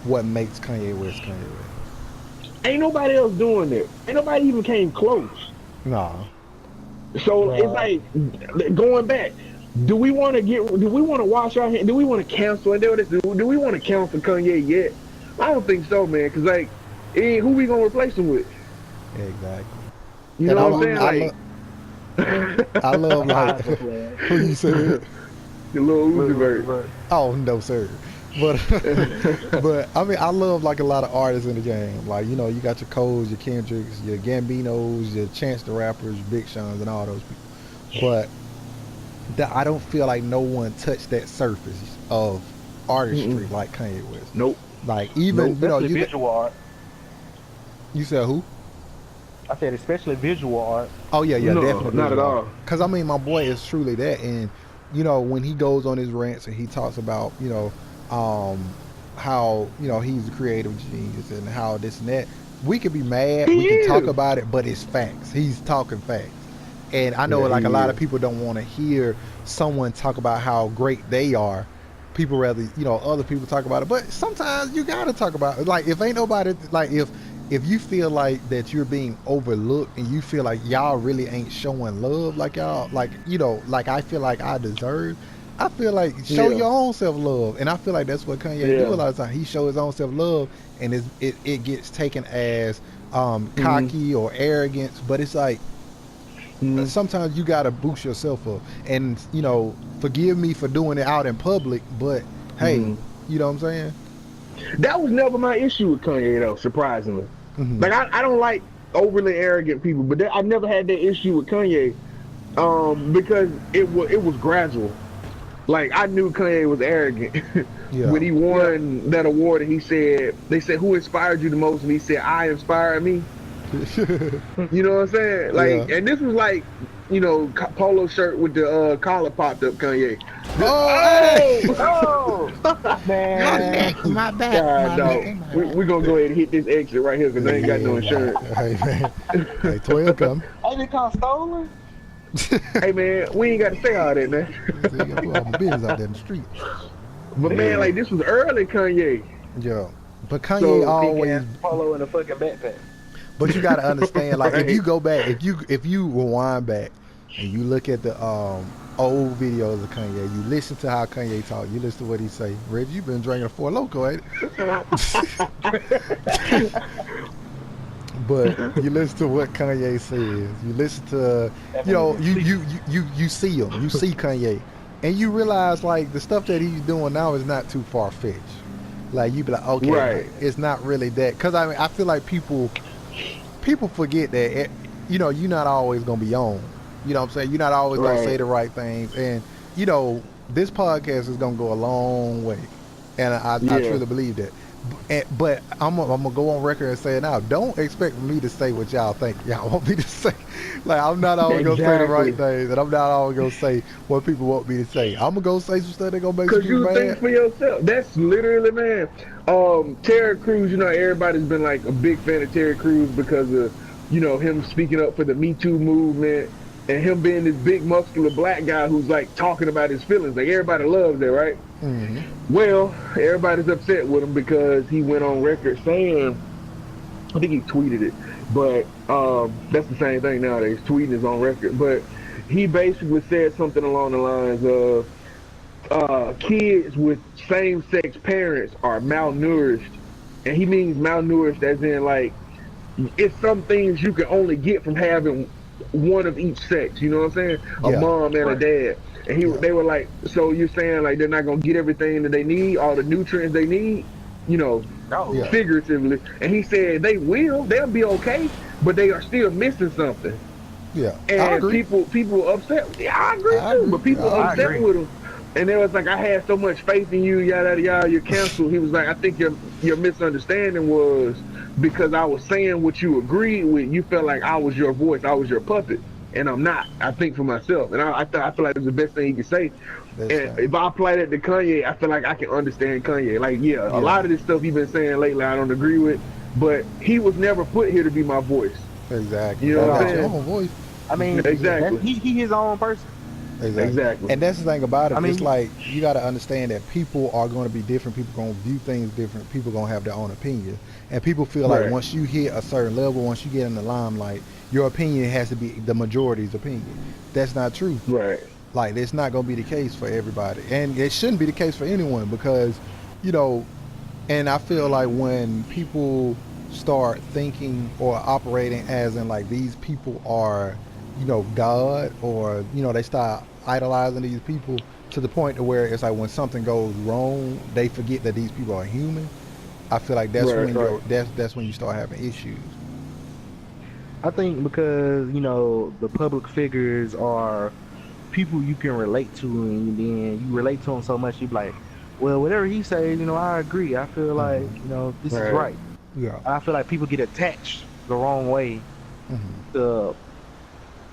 what makes Kanye West Kanye West. Ain't nobody else doing that. Ain't nobody even came close. Nah. So it's like going back. Do we want to wash our hands? Do we want to cancel? Do we want to cancel Kanye yet? I don't think so, man. Cause like, who we gonna replace him with? Exactly. You And know what I'm saying? I love like who you said. The little Uzi Vert. Oh no, sir. But but I mean I love like a lot of artists in the game. Like you got your Coles, your Kendricks, your Gambinos, your Chance the Rappers, Big Sean's, and all those people. But I don't feel like no one touched that surface of artistry like Kanye West. Nope. Like even Especially visual art. you said who? I said especially visual art. Oh yeah, No, definitely. not at all. Because I mean, my boy is truly that, and when he goes on his rants and he talks about how he's a creative genius and how this and that, we could be mad, we can talk about it, but it's facts. He's talking facts, and I know like a lot of people don't want to hear someone talk about how great they are. People rather other people talk about it, but sometimes you gotta talk about it. Like if ain't nobody like if you feel like that you're being overlooked and you feel like y'all really ain't showing love like y'all like I feel like I deserve, I feel like show your own self-love, and I feel like that's what Kanye do a lot of times. He show his own self-love, and it gets taken as cocky or arrogance, but it's like sometimes you gotta boost yourself up, and forgive me for doing it out in public, but hey, you know what I'm saying? That was never my issue with Kanye though, surprisingly. Like I don't like overly arrogant people, but I never had that issue with Kanye, because it was gradual. Like I knew Kanye was arrogant when he won that award, and they said who inspired you the most, and he said I inspired me. You know what I'm saying? Like, and this was like, polo shirt with the collar popped up, Kanye. Man. My back. We're gonna go ahead and hit this exit right here because I ain't got no insurance. Hey man, hey 12 come. Ain't it called stolen? Hey man, we ain't got to say all that, man. You got to do all my business out there in the street. But man, like this was early Kanye. Yeah, but Kanye always. Big-ass polo in a fucking backpack. But you got to understand, like Right. if you go back, if you rewind back and you look at the old videos of Kanye, you listen to how Kanye talk, you listen to what he say. Reg, you been drinking a Four Loko, ain't it? But you listen to what Kanye says. You listen to, you see him. You see Kanye. and you realize like the stuff that he's doing now is not too far fetched. Like you be like, okay, Right. like, it's not really that. Cause I mean, I feel like people forget that you know you're not always gonna be on. You know what I'm saying? You're not always gonna Right. say the right things, and you know this podcast is gonna go a long way, and I Yeah. truly believe that. But I'm gonna go on record and say it now. Don't expect me to say what y'all think y'all want me to say. Like I'm not always gonna say the right Exactly. things, and I'm not always gonna say what people want me to say. I'm gonna go say some stuff that gonna make some Cause people you think mad. for yourself. That's literally, man. Terry Crews, you know, everybody's been like a big fan of Terry Crews because of, you know, him speaking up for the Me Too movement and him being this big muscular black guy who's like talking about his feelings. Like everybody loves that, right? Hmm. Well, everybody's upset with him because he went on record saying, I think he tweeted it, but that's the same thing nowadays. Tweeting is on record, but he basically said something along the lines of kids with same-sex parents are malnourished, and he means malnourished as in like it's some things you can only get from having one of each sex. You know what I'm saying? A Yeah. mom and a Right. dad. And Yeah. they were like, so you're saying like they're not gonna get everything that they need, all the nutrients they need, you know, No. Yeah. figuratively. And he said they'll be okay, but they are still missing something. Yeah, I And agree. people were upset. Yeah, I agree I too. agree. But people I were upset agree. with him. And they was like, I had so much faith in you, yada yada yada, you're canceled. He was like, I think your misunderstanding was because I was saying what you agreed with, you felt like I was your voice, I was your puppet. And I'm not. I think for myself. And I feel like it's the best thing he could say. That's And fine. if I apply that to Kanye, I feel like I can understand Kanye. Like, yeah, Yeah. a lot of this stuff he's been saying lately I don't agree with, but he was never put here to be my voice. Exactly. You know You what I'm got your saying? own voice. I mean, Exactly. he his own person. Exactly. And that's the thing about it. I mean, It's like you got to understand that people are going to be different. People going to view things different. People going to have their own opinion. And people feel like Right. once you hit a certain level, once you get in the limelight, your opinion has to be the majority's opinion. That's not true. Right. Like it's not going to be the case for everybody, and it shouldn't be the case for anyone because, you know, and I feel like when people start thinking or operating as in like these people are, you know, God, or you know, they start idolizing these people to the point to where it's like when something goes wrong, they forget that these people are human. I feel like that's Right, when right. that's when you start having issues. I think because you know the public figures are people you can relate to, and then you relate to them so much, you be like, well, whatever he says, you know, I agree. I feel like you know this is Right. right. Yeah. I feel like people get attached the wrong way Hmm. to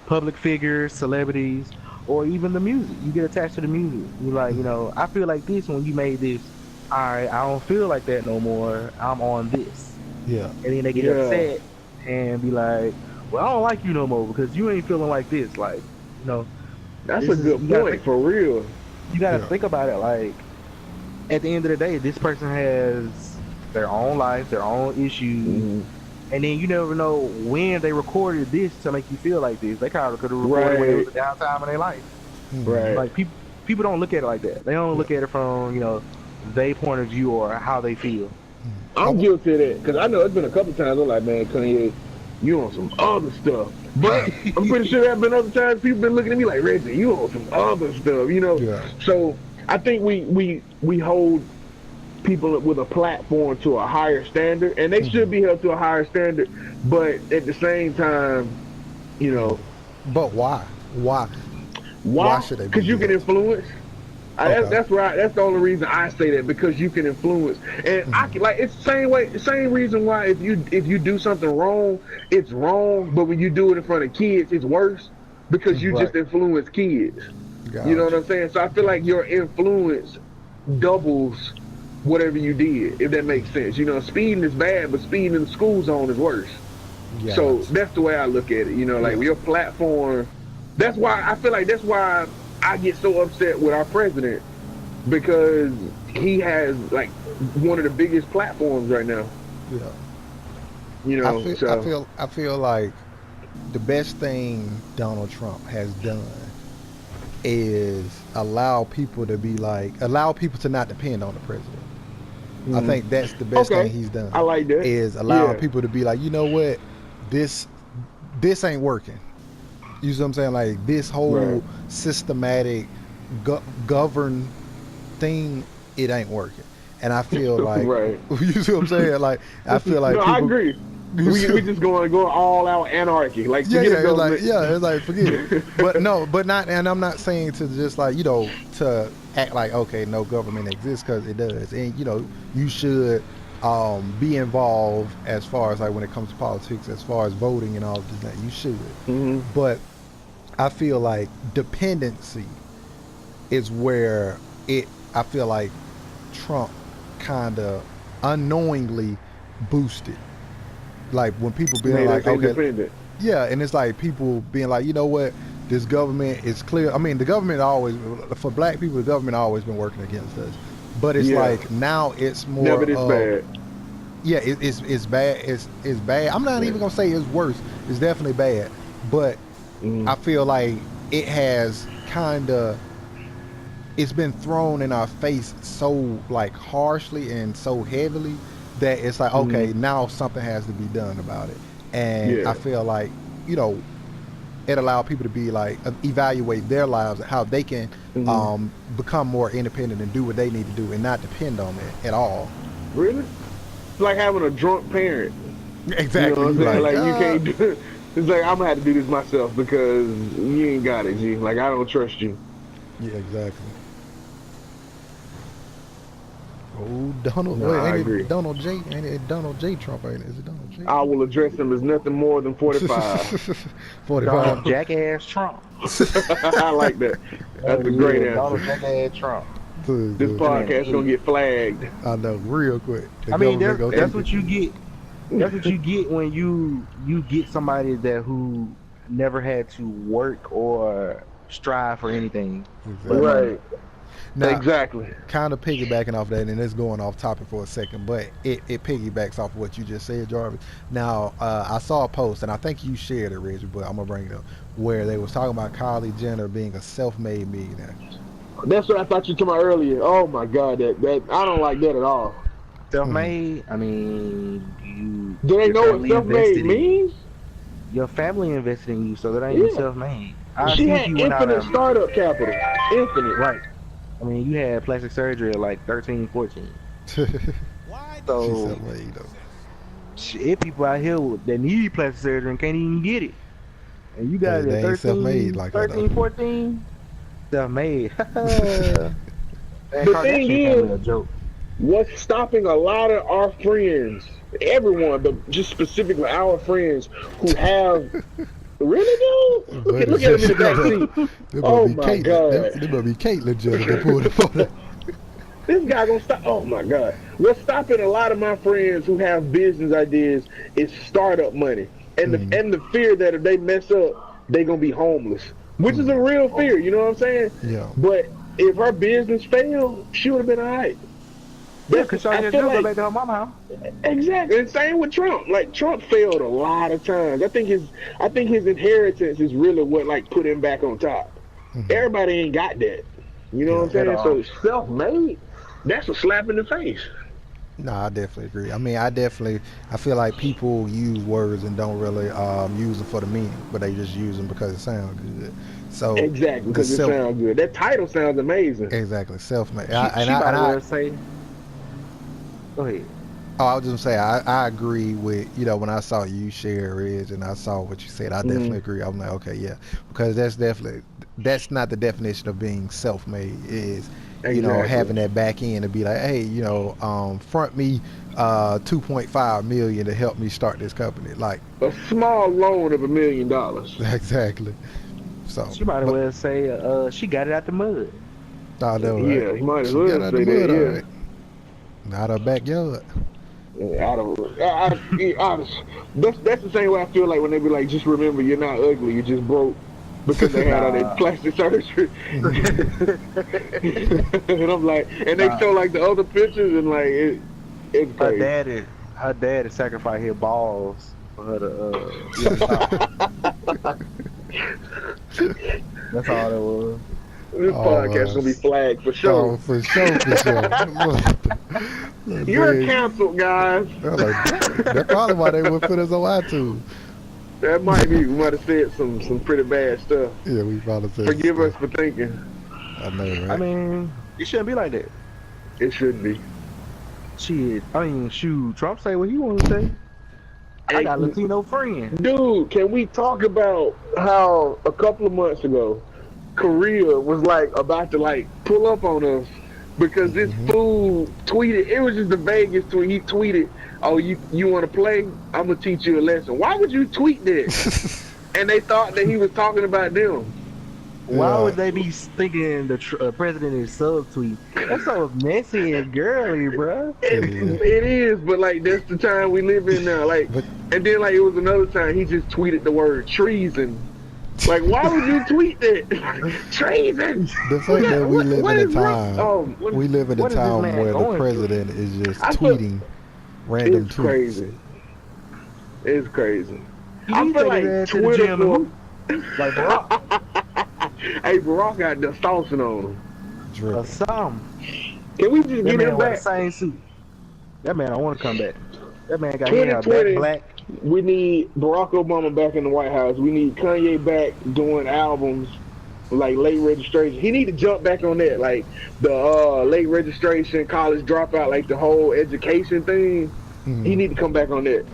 public figures, celebrities, or even the music. You get attached to the music. You're like, you know, I feel like this when you made this. All right, I don't feel like that no more. I'm on this. Yeah. And then they get Yeah. upset and be like, well, I don't like you no more because you ain't feeling like this. Like, you know, That's This a is- good you gotta point, think- for real. you got to Yeah. think about it. Like, at the end of the day, this person has their own life, their own issues. Mhm. And then you never know when they recorded this to make you feel like this. They kind of could have recorded when it was a downtime in their life. Mhm. Right. Like people don't look at it like that. They don't look at it from their point of view or how they feel. I'm guilty of that because I know it's been a couple times I'm like, man, Kanye, you on some other stuff. But I'm pretty sure there have been other times people been looking at me like, Reggie, you on some other stuff, you know? Yeah. So I think we hold people with a platform to a higher standard, and they should be held to a higher standard. But at the same time, you know, But why? Why? why? should they be Because you can held? influence. Okay. That's right. That's the only reason I say that, because you can influence, and I can, like, it's the same reason why if you do something wrong, it's wrong, but when you do it in front of kids, it's worse because you just Right. influence kids. Gotcha. You know what I'm saying? So I feel like your influence doubles whatever you did, if that makes sense. You know, speeding is bad, but speeding in the school zone is worse. Gotcha. So that's the way I look at it. You know, like your platform. That's why I feel like that's why I get so upset with our president, because he has like one of the biggest platforms right now. Yeah. You know, I feel like the best thing Donald Trump has done is allow people to not depend on the president. I think that's the best Okay. thing he's done. I like that. Is allow Yeah. people to be like, you know what, this ain't working. You see what I'm saying? Like this whole Right. systematic govern thing, it ain't working. And I feel like, Right. you see what I'm saying? Like, I feel like No, people, I agree. We just going all out anarchy. Like, yeah, forget yeah, it's like, government. yeah, it's like forget it. But no, but not, and I'm not saying to just like, to act like, okay, no government exists, because it does, and you should be involved as far as like when it comes to politics, as far as voting and all of that, you should. Mhm. But I feel like dependency is where I feel like Trump kind of unknowingly boosted. Like when people being Made like, us okay, independent. yeah, and it's like people being like, you know what, this government is clear. I mean, the government always, for black people, the government always been working against us. But it's Yeah. like now it's more Never this of, bad. yeah, it's bad. It's bad. I'm not even gonna say it's worse. It's definitely bad. But I feel like it has kind of, it's been thrown in our face so like harshly and so heavily that it's like, okay, now something has to be done about it. And Yeah. I feel like, it allowed people to be like, evaluate their lives, how they can become more independent and do what they need to do and not depend on it at all. Really? It's like having a drunk parent. Exactly. You know what I'm saying? Like, you "Ah." can't do. It's like, I'm gonna have to do this myself because you ain't got it, G. Like, I don't trust you. Yeah, exactly. Oh, Donald. No, wait, I ain't agree. it Donald J? Ain't it Donald J. Trump? Ain't it? Is it Donald J? I will address him as nothing more than 45. 45. Donald Jackass Trump. I like that. That's a great Donald answer. Jackass Trump. This podcast gonna get flagged. I know, real quick. The I mean, government gonna that's take what it. you get. That's what you get when you get somebody who never had to work or strive for anything. Exactly. Right. Now, Exactly. kind of piggybacking off that, and it's going off topic for a second, but it piggybacks off of what you just said, Jarvis. Now, I saw a post, and I think you shared it, Reggie, but I'm gonna bring it up, where they was talking about Kylie Jenner being a self-made millionaire. That's what I thought you were talking about earlier. Oh my God, that I don't like that at all. Self-made. I mean, Do they your know what family self-made invested in you. means? Your family invested in you, so that ain't Yeah. even self-made. I She see had you went out infinite of- startup capital. Infinite. Right. I mean, you had plastic surgery at like 13, 14. She's So, self-made though. shit, people out here that need plastic surgery and can't even get it. And you got They it at ain't 13, self-made like that, 13, though. 14, self-made. The Kardashian thing family is- a joke. What's stopping a lot of our friends, everyone, but just specifically our friends who have really do? Look at him in the backseat. They Oh must be my Caitlyn. God. They must be Caitlyn Jenner that pulled up on that. This guy gonna stop. Oh my God. What's stopping a lot of my friends who have business ideas is startup money. And the fear that if they mess up, they gonna be homeless. Which is a real fear, you know what I'm saying? Yeah. But if her business failed, she would have been alright. Yeah, because I just feel go like- back to her mama house. Exactly. And same with Trump. Like Trump failed a lot of times. I think his inheritance is really what like put him back on top. Everybody ain't got that. You know what I'm saying? At So all. self-made, that's a slap in the face. No, I definitely agree. I mean, I feel like people use words and don't really use them for the meaning, but they just use them because it sounds good. So Exactly, because the it self- sounds good. That title sounds amazing. Exactly, self-made. She might well say, go ahead. I was just gonna say I agree with when I saw you share Reg and I saw what you said. I definitely agree. I'm like, okay, yeah, because that's not the definition of being self-made. Is Exactly. having that back end to be like, hey, front me $2.5 million to help me start this company. Like A small loan of $1 million. exactly. So She might as well say, she got it out the mud. I know, right? Yeah, he might as She well got out say the mud, that. all Yeah. right. Not her backyard. That's the same way I feel like when they be like, just remember you're not ugly, you just broke. Because they had all that plastic surgery. And I'm like, and they show like the other pictures and like, it's Her crazy. daddy sacrificed his balls for her to, that's all it was. This podcast gonna be flagged for Oh, sure. for sure, for sure. You're canceled, guys. That's probably why they would put us on iTunes. That might be. We might have said some pretty bad stuff. Yeah, we probably said Forgive stuff. us for thinking. I know, right? I mean, it shouldn't be like that. It shouldn't be. Shit, I mean, shoot, Trump say what he want to say. I got a Latino friend. Dude, can we talk about how a couple of months ago, Korea was like about to like pull up on us because this fool tweeted, it was just the vaguest tweet. He tweeted, "Oh, you want to play? I'm gonna teach you a lesson." Why would you tweet that? And they thought that he was talking about them. Why would they be thinking the president is subtweet? That's so messy and girly, bro. It is, but like that's the time we live in now. Like, and then like it was another time he just tweeted the word treason. Like, why would you tweet that? Treason. The fact that we live in a time, we live in a what is this time man where the going president is just tweeting random It's tweets. crazy. It's crazy. He I need feel to like take his ass to the Twitter gym and like Barack Hey, Barack got the saucing on him. Drip. or something. Can we just That get man him wear the back? same suit. That man don't want to come back. That man got hair back 2020. black. We need Barack Obama back in the White House. We need Kanye back doing albums like late registration. He need to jump back on that, like the late registration, college dropout, like the whole education thing. He need to come back on that.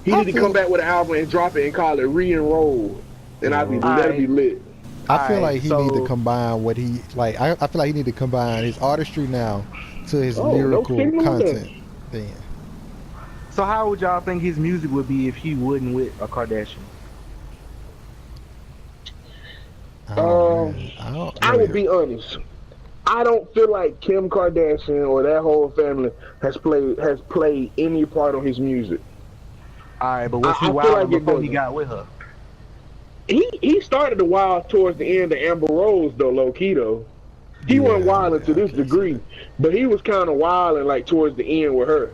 He need to come back with an album and drop it and call it re-enroll. And that'll be lit. I feel like he so- need to combine what he like. I feel like he need to combine his artistry now to his Oh, no lyrical kidding on that. content. Then So how would y'all think his music would be if he wasn't with a Kardashian? I will be honest. I don't feel like Kim Kardashian or that whole family has played any part on his music. All right, but was I he feel wild like it before he doesn't. got with her? He started the wild towards the end of Amber Rose though, low key though. He wasn't wilding to this degree, but he was kind of wilding like towards the end with her.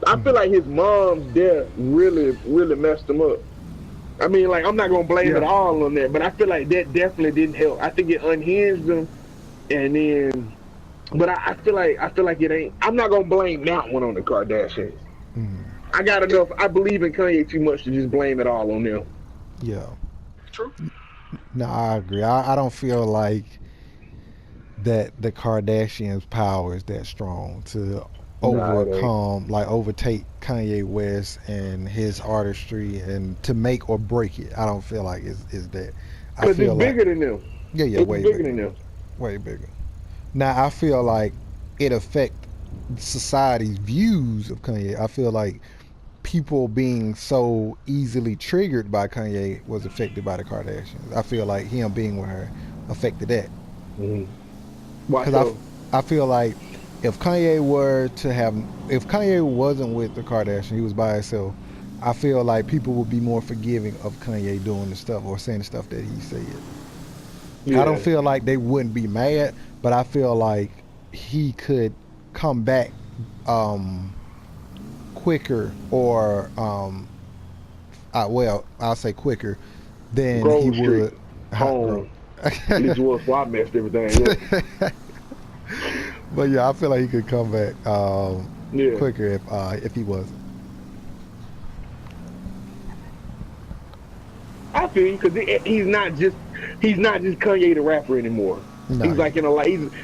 I feel like his mom's death really messed him up. I mean, like I'm not gonna blame it all on that, but I feel like that definitely didn't help. I think it unhinged him, and then, but I feel like it ain't. I'm not gonna blame that one on the Kardashians. I got enough. I believe in Kanye too much to just blame it all on them. yeah. True. No, I agree. I don't feel like that the Kardashians' power is that strong to overtake Kanye West and his artistry and to make or break it. I don't feel like it's that. I Because feel it's bigger than them. Yeah, It's way bigger than them. way bigger. Now I feel like it affect society's views of Kanye. I feel like people being so easily triggered by Kanye was affected by the Kardashians. I feel like him being with her affected that. Why Because so? I feel like if Kanye wasn't with the Kardashian, he was by himself, I feel like people would be more forgiving of Kanye doing the stuff or saying the stuff that he said. I don't feel like they wouldn't be mad, but I feel like he could come back quicker or I'll say quicker than Grove he Street. would Home. At least was why I messed everything up. But yeah, I feel like he could come back Yeah. quicker if he wasn't. I feel you because he's not just Kanye the rapper anymore. No. He's like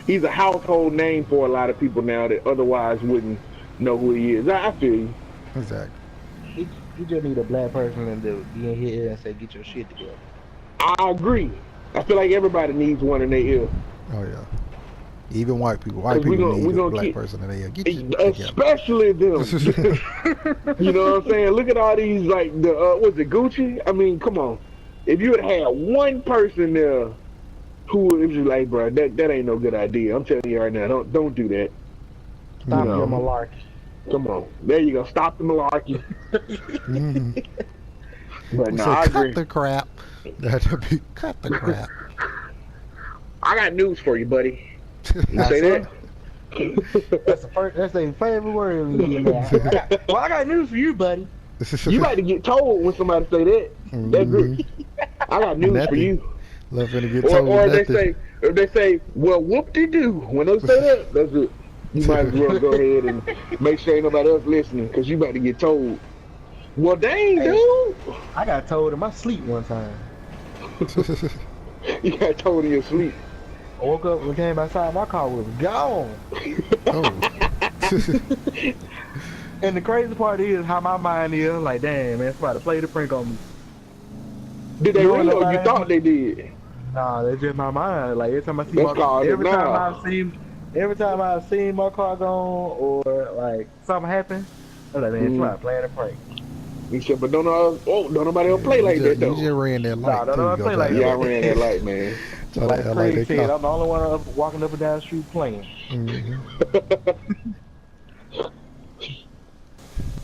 he's a household name for a lot of people now that otherwise wouldn't know who he is. I feel you. Exactly. You just need a black person to be in here and say, "Get your shit together." I agree. I feel like everybody needs one in their ear. Oh yeah. Even white people. White 'Cause we people gonna- we need a gonna black keep- person in there. Get your shit together. Especially them. You know what I'm saying? Look at all these like was it Gucci? I mean, come on. If you had one person there who was just like, bro, that ain't no good idea. I'm telling you right now, don't do that. Stop No. your malarkey. Come on. There you go. Stop the malarkey. Mhm. But no, So I cut agree. the crap. That'd be cut the crap. I got news for you, buddy. You say that? That's their favorite word. Well, I got news for you, buddy. You about to get told when somebody say that. That's good. I got news for Nothing. you. Left finna get Or, told or nothing. if they say, well, whoop-de-doo. When they say that, that's it. You might as well go ahead and make sure ain't nobody else listening, because you about to get told. Well, dang, dude. I got told in my sleep one time. You got told in your sleep. I woke up and came outside, my car was gone. Oh. And the crazy part is how my mind is like, damn, man, somebody played a prank on me. Did they You know really, or what you I thought they did? Nah, that's just my mind. Like every time I see That's my called every time denial. every time I see my car gone or like something happen, I'm like, man, somebody playing a prank. He said, but don't nobody else Yeah, play like that you though. just ran that Nah, light don't too. know You I gonna play try like to Yeah, I act that. ran that light, man. try Like to act like Craig they said, car. I'm the only one walking up and down the street playing. Mhm.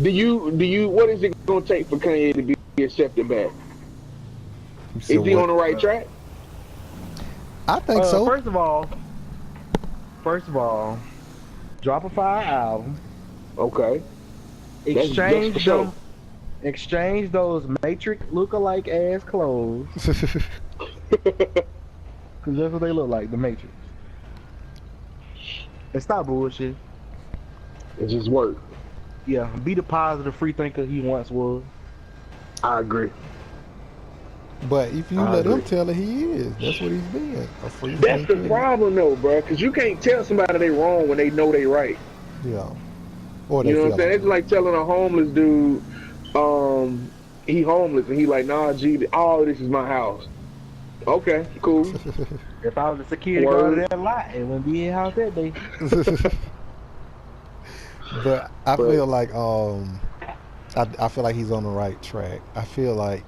Do you what is it gonna take for Kanye to be accepted back? You said Is he what? on the right track? I think so. First of all, drop a fire album. Okay. That's for Exchange sure. them. Exchange those Matrix look-alike ass clothes, cause that's what they look like, the Matrix. And stop bullshit. It just worked. Yeah, be the positive free thinker he once was. I agree. But if you I let him agree. tell it, he is. That's what he's being. A free That's the thinker. problem though, bro. Cause you can't tell somebody they wrong when they know they right. Yeah. Or they You know what feel I'm saying? It's like telling a homeless dude, he homeless and he like, nah, G, all this is my house. Okay, cool. If I was a security Word. guard of that lot, it wouldn't be in house that day. But I feel like I feel like he's on the right track. I feel like,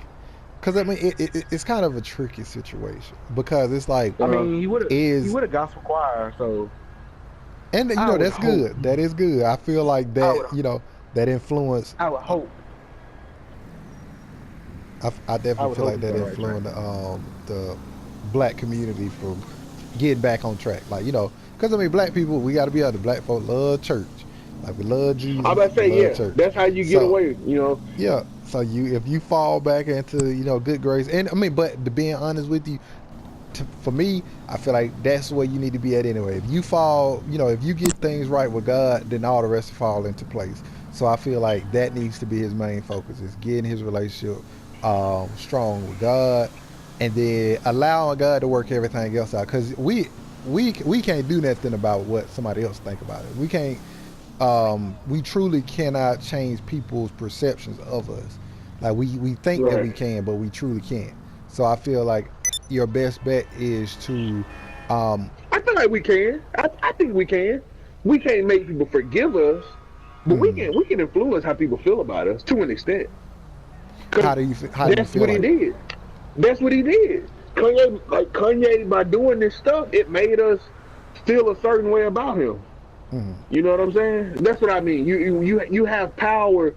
cause I mean it's kind of a tricky situation because it's like I mean, he would is have gospel choir, so and you I know would that's hope. good. That is good. I feel like I that would- you know that influence. I would hope. I definitely would feel hope like that he's on the right influenced the black community from getting back on track. Like, you know, because I mean, black people, we got to be able to. Black folk love church. Like, we love Jesus. I'm about to say, we love yeah, church. that's how you get So, away, you know. Yeah. So if you fall back into, you know, good grace, and I mean, but to being honest with you, for me, I feel like that's where you need to be at anyway. If you fall, you know, if you get things right with God, then all the rest will fall into place. So I feel like that needs to be his main focus, is getting his relationship strong with God, and then allowing God to work everything else out. Because we can't do nothing about what somebody else think about it. We can't. We truly cannot change people's perceptions of us. Like we think that we Right. can, but we truly can't. So I feel like your best bet is to I feel like we can. I think we can. We can't make people forgive us, but we can influence how people feel about us to an extent. 'Cause how do you feel that's what he like? did. That's what he did. Kanye, by doing this stuff, it made us feel a certain way about him. Mhm. You know what I'm saying? That's what I mean. You have power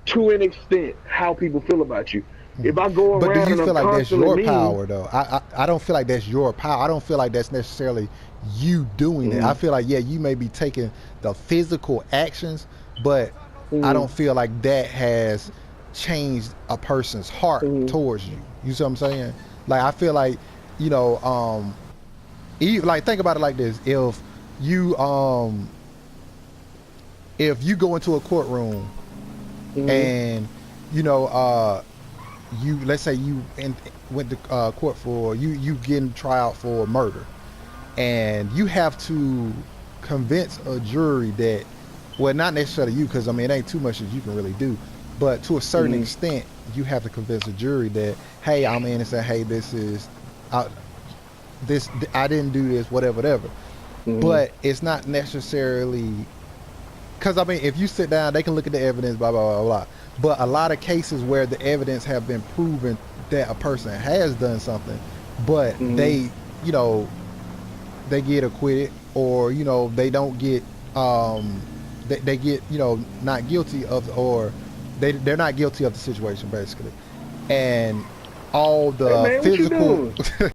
to an extent how people feel about you. If I go But around do and you I'm feel like that's constantly your mean, power though? I don't feel like that's your power. I don't feel like that's necessarily you doing it. I feel like, yeah, you may be taking the physical actions, but I don't feel like that has changed a person's heart towards you. You see what I'm saying? Like, I feel like, you know, like, think about it like this: if you go into a courtroom and you know you, let's say you went to court for you getting trial for murder, and you have to convince a jury that, well, not necessarily you, because I mean it ain't too much that you can really do, but to a certain extent you have to convince a jury that, hey, I'm innocent, hey, this is I didn't do this, whatever. But it's not necessarily, because I mean, if you sit down, they can look at the evidence, blah blah blah blah. But a lot of cases where the evidence have been proven that a person has done something, but they, you know, they get acquitted, or you know, they don't get, they get, you know, not guilty of, or they're not guilty of the situation basically, and all the hey man, what you physical doing?